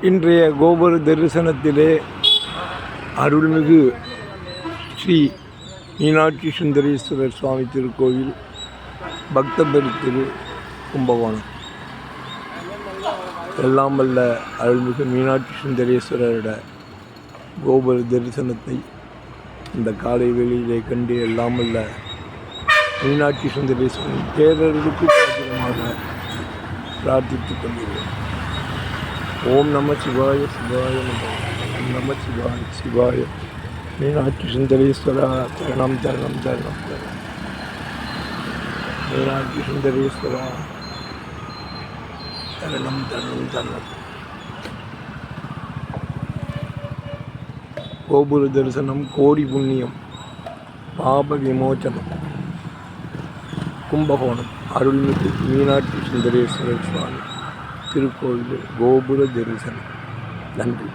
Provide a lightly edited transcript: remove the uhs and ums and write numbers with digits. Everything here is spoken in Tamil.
இன்றைய கோபுர தரிசனத்திலே அருள்மிகு ஸ்ரீ மீனாட்சி சுந்தரேஸ்வரர் சுவாமி திருக்கோயில் பக்தபெரு திரு கும்பகோணம். எல்லாம் வல்ல அருள்மிகு மீனாட்சி சுந்தரேஸ்வரரோட கோபுர தரிசனத்தை இந்த காலை வெளியிலே கண்டு எல்லாம் வல்ல மீனாட்சி சுந்தரேஸ்வரன் பேரருக்கு பாத்திரமாக பிரார்த்தித்துக் கொள்கிறேன். ஓம் நம சிவாய சிவாய நம. ஓம் நம சிவாய சிவாய. மீனாட்சி சுந்தரேஸ்வரா தரணம் தரணம் தரணம் தரணம். மீனாட்சி சுந்தரேஸ்வரா தரணம் தரணம் தரணம். கோபுர தரிசனம் கோடி புண்ணியம், பாப விமோச்சனம். கும்பகோணம் அருள்மிகு மீனாட்சி சுந்தரேஸ்வரர் சுவாமி திருக்கோயில் கோபுர தரிசனம். நன்றி.